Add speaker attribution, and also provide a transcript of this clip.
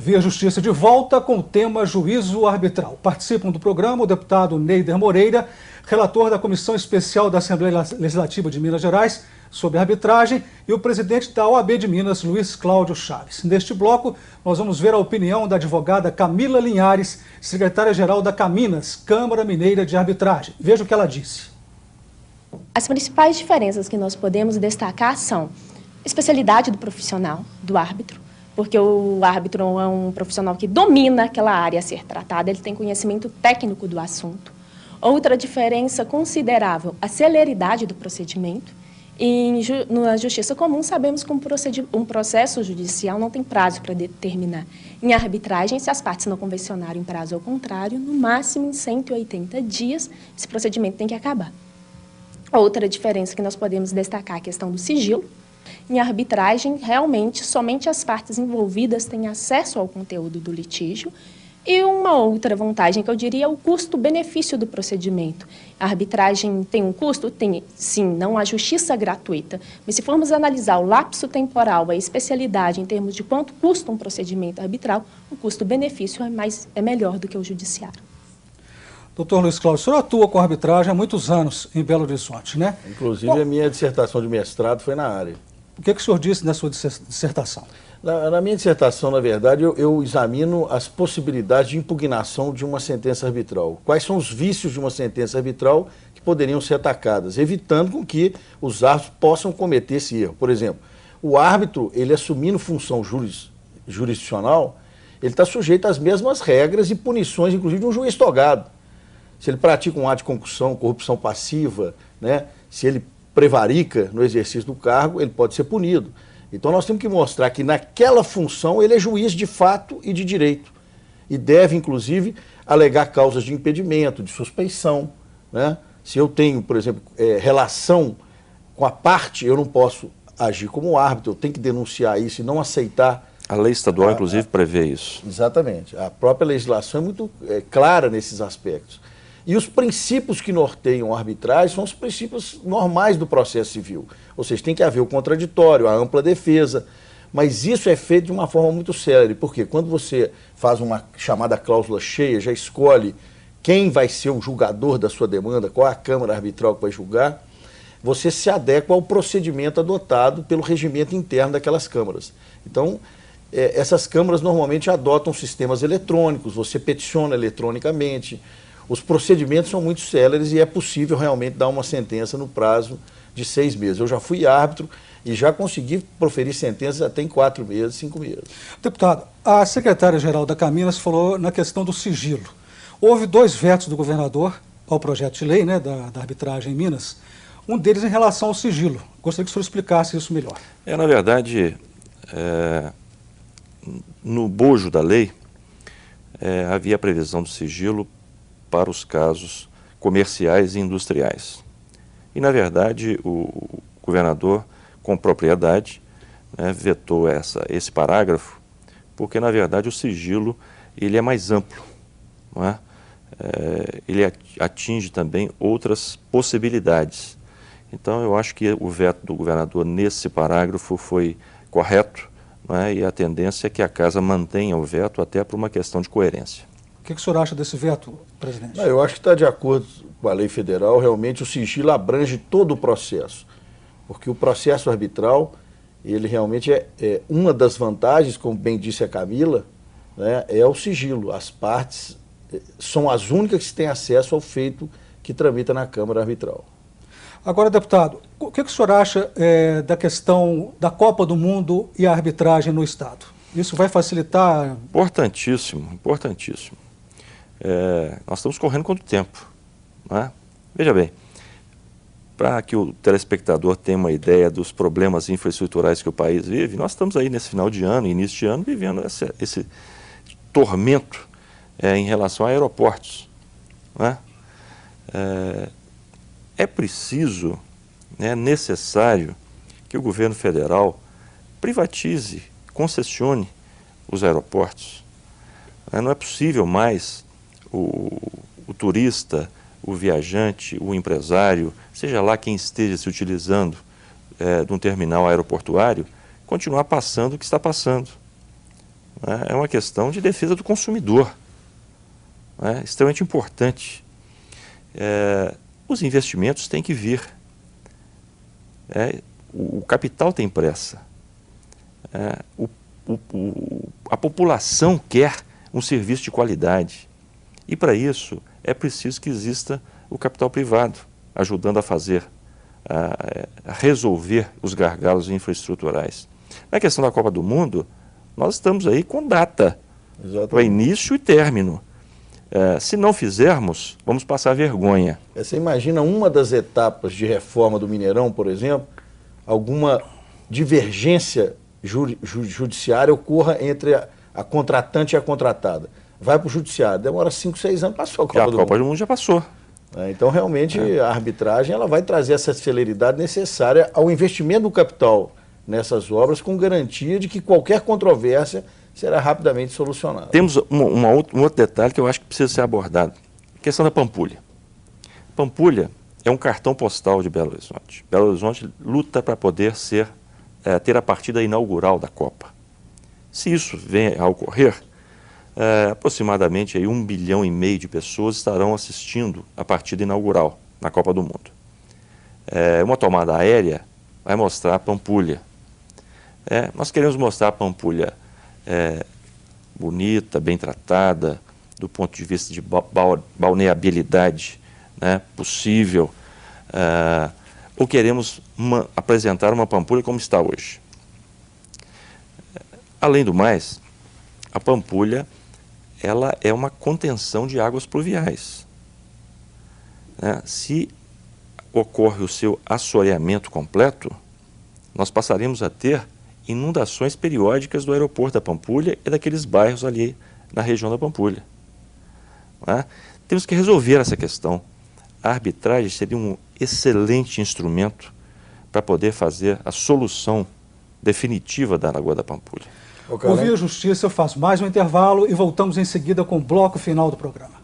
Speaker 1: Via Justiça de volta com o tema juízo arbitral. Participam do programa o deputado Neider Moreira, relator da Comissão Especial da Assembleia Legislativa de Minas Gerais sobre arbitragem, e o presidente da OAB de Minas, Luiz Cláudio Chaves. Neste bloco, nós vamos ver a opinião da advogada Camila Linhares, secretária-geral da Caminas, Câmara Mineira de Arbitragem. Veja o que ela disse.
Speaker 2: As principais diferenças que nós podemos destacar são a especialidade do profissional, do árbitro, porque o árbitro é um profissional que domina aquela área a ser tratada, ele tem conhecimento técnico do assunto. Outra diferença considerável, a celeridade do procedimento. E na justiça comum sabemos que um processo judicial não tem prazo para determinar. Em arbitragem, se as partes não convencionarem em prazo ao contrário, no máximo em 180 dias, esse procedimento tem que acabar. Outra diferença que nós podemos destacar é a questão do sigilo. Em arbitragem, realmente, somente as partes envolvidas têm acesso ao conteúdo do litígio. E uma outra vantagem que eu diria é o custo-benefício do procedimento. A arbitragem tem um custo? Tem, sim, não há justiça gratuita. Mas se formos analisar o lapso temporal, a especialidade em termos de quanto custa um procedimento arbitral, o custo-benefício é melhor do que o judiciário.
Speaker 1: Doutor Luiz Cláudio, o senhor atua com arbitragem há muitos anos em Belo Horizonte, né?
Speaker 3: Inclusive, a minha dissertação de mestrado foi na área.
Speaker 1: O que o senhor disse na sua dissertação?
Speaker 3: Na minha dissertação, na verdade, eu examino as possibilidades de impugnação de uma sentença arbitral. Quais são os vícios de uma sentença arbitral que poderiam ser atacadas, evitando com que os árbitros possam cometer esse erro. Por exemplo, o árbitro, ele assumindo função jurisdicional, ele está sujeito às mesmas regras e punições, inclusive de um juiz togado. Se ele pratica um ato de concussão, corrupção passiva, né, se ele prevarica no exercício do cargo, ele pode ser punido. Então nós temos que mostrar que naquela função ele é juiz de fato e de direito. E deve, inclusive, alegar causas de impedimento, de suspeição, né? Se eu tenho, por exemplo, relação com a parte, eu não posso agir como árbitro, eu tenho que denunciar isso e não aceitar.
Speaker 4: A lei estadual, inclusive, prevê isso.
Speaker 3: Exatamente. A própria legislação é muito clara nesses aspectos. E os princípios que norteiam a arbitragem são os princípios normais do processo civil. Ou seja, tem que haver o contraditório, a ampla defesa, mas isso é feito de uma forma muito célere, porque quando você faz uma chamada cláusula cheia, já escolhe quem vai ser o julgador da sua demanda, qual é a Câmara Arbitral que vai julgar, você se adequa ao procedimento adotado pelo regimento interno daquelas câmaras. Então, essas câmaras normalmente adotam sistemas eletrônicos, você peticiona eletronicamente. Os procedimentos são muito céleres e é possível realmente dar uma sentença no prazo de 6 meses. Eu já fui árbitro e já consegui proferir sentenças até em 4 meses, 5 meses.
Speaker 1: Deputado, a secretária-geral da Caminas falou na questão do sigilo. Houve 2 vetos do governador ao projeto de lei, né, da arbitragem em Minas, um deles em relação ao sigilo. Gostaria que o senhor explicasse isso melhor.
Speaker 4: Na verdade, no bojo da lei, havia a previsão do sigilo para os casos comerciais e industriais. E, na verdade, o governador, com propriedade, vetou esse parágrafo, porque, na verdade, o sigilo ele é mais amplo, não é? Ele atinge também outras possibilidades. Então, eu acho que o veto do governador nesse parágrafo foi correto, não é? E a tendência é que a Casa mantenha o veto até por uma questão de coerência.
Speaker 1: O que o senhor acha desse veto, presidente?
Speaker 3: Não, eu acho que está de acordo com a lei federal, realmente o sigilo abrange todo o processo, porque o processo arbitral, ele realmente é uma das vantagens, como bem disse a Camila, né, é o sigilo. As partes são as únicas que têm acesso ao feito que tramita na Câmara Arbitral.
Speaker 1: Agora, deputado, o que o senhor acha da questão da Copa do Mundo e a arbitragem no Estado? Isso vai facilitar?
Speaker 4: Importantíssimo, importantíssimo. Nós estamos correndo contra o tempo, não é? Veja bem, para que o telespectador tenha uma ideia dos problemas infraestruturais que o país vive, nós estamos aí nesse final de ano, início de ano, vivendo esse tormento em relação a aeroportos, não é? É preciso, é necessário que o governo federal privatize, concessione os aeroportos. Não é possível mais o turista, o viajante, o empresário, seja lá quem esteja se utilizando de um terminal aeroportuário, continuar passando o que está passando. né? É uma questão de defesa do consumidor, né? Extremamente importante. Os investimentos têm que vir. O capital tem pressa. A população quer um serviço de qualidade. E para isso é preciso que exista o capital privado, ajudando a fazer, a resolver os gargalos infraestruturais. Na questão da Copa do Mundo, nós estamos aí com data para início e término. Se não fizermos, vamos passar vergonha.
Speaker 3: Você imagina uma das etapas de reforma do Mineirão, por exemplo, alguma divergência judiciária ocorra entre a contratante e a contratada. Vai para o judiciário, demora 5, 6 anos, passou a Copa do Mundo.
Speaker 4: A Copa do Mundo já passou.
Speaker 3: Então, realmente, a arbitragem ela vai trazer essa celeridade necessária ao investimento do capital nessas obras, com garantia de que qualquer controvérsia será rapidamente solucionada.
Speaker 4: Temos um outro detalhe que eu acho que precisa ser abordado. A questão da Pampulha. Pampulha é um cartão postal de Belo Horizonte. Belo Horizonte luta para poder ter a partida inaugural da Copa. Se isso venha a ocorrer, aproximadamente aí 1,5 bilhão de pessoas estarão assistindo a partida inaugural na Copa do Mundo. Uma tomada aérea vai mostrar a Pampulha. Nós queremos mostrar a Pampulha bonita, bem tratada, do ponto de vista de balneabilidade, né, possível, ou queremos apresentar uma Pampulha como está hoje. Além do mais, a Pampulha ela é uma contenção de águas pluviais. Se ocorre o seu assoreamento completo, nós passaremos a ter inundações periódicas do aeroporto da Pampulha e daqueles bairros ali na região da Pampulha. Temos que resolver essa questão. A arbitragem seria um excelente instrumento para poder fazer a solução definitiva da Lagoa da Pampulha.
Speaker 1: Ouvir a Justiça, eu faço mais um intervalo e voltamos em seguida com o bloco final do programa.